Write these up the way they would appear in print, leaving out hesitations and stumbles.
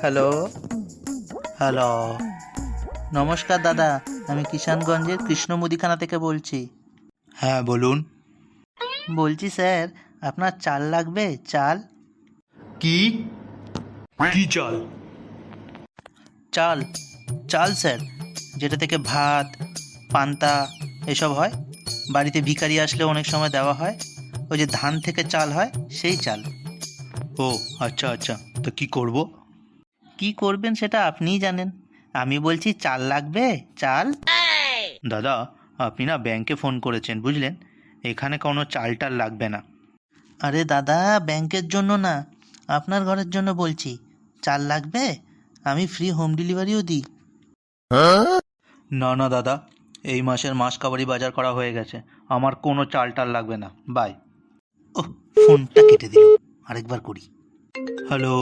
Hello, hello. নমস্কার দাদা, আমি কিষানগঞ্জের কৃষ্ণ মুদিখানা থেকে বলছি। হ্যাঁ বলুন। বলছি স্যার, আপনার চাল লাগবে? চাল? কি কি চাল? চাল, চাল স্যার, যেটা থেকে ভাত, পান্তা এসব হয়। বাড়িতে ভিখারি আসলে অনেক সময় দেওয়া হয়। ওই যে ধান থেকে চাল হয়, সেই চাল। ও আচ্ছা আচ্ছা, তো কি করব? কি করবেন সেটা আপনিই জানেন। আমি বলছি চাল লাগবে, চাল। দাদা, আপনি না ব্যাংকে ফোন করেছেন বুঝলেন, এখানে কোনো চাল টাল লাগবে না। আরে দাদা, ব্যাংকের জন্য না, আপনার ঘরের জন্য বলছি। চাল লাগবে? আমি ফ্রি হোম ডেলিভারিও দিই। না না দাদা, এই মাসের মাস কাবারি বাজার করা হয়ে গেছে, আমার কোনো চাল টাল লাগবে না, বাই। ওহ, ফোনটা কেটে দিল। আরেকবার করি। হ্যালো।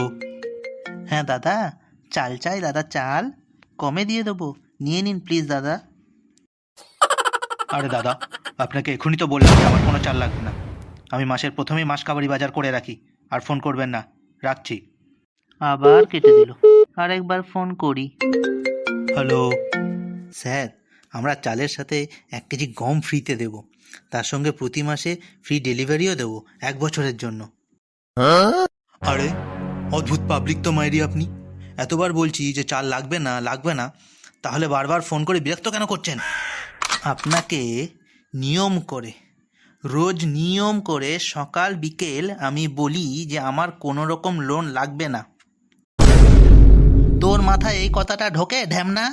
হ্যাঁ দাদা, চাল চাই দাদা, চাল। কমে দিয়ে দেবো, নিয়ে নিন প্লিজ দাদা। আরে দাদা, আপনাকে এখনই তো বললাম যে আমার কোনো চাল লাগবে না। আমি মাসের প্রথমেই মাস কাবারি বাজার করে রাখি, আর ফোন করবেন না, রাখছি। আবার কেটে দিল। আরেকবার ফোন করি। হ্যালো। স্যার, আমরা চালের সাথে 1 কেজি গম ফ্রিতে দেব। তার সঙ্গে প্রতি মাসে ফ্রি ডেলিভারিও দেব 1 বছরের জন্য। আরে অদ্ভুত পাবলিক তো মাইরি আপনি। এতবার বলছি যে চাল লাগবে না লাগবে না, তাহলে বারবার ফোন করে বিরক্ত কেন করছেন? আপনাকে নিয়ম করে, রোজ নিয়ম করে সকাল বিকেল আমি বলি যে আমার কোনো রকম লোন লাগবে না। তোর মাথায় এই কথাটা ঢোকে ঢ্যামনা?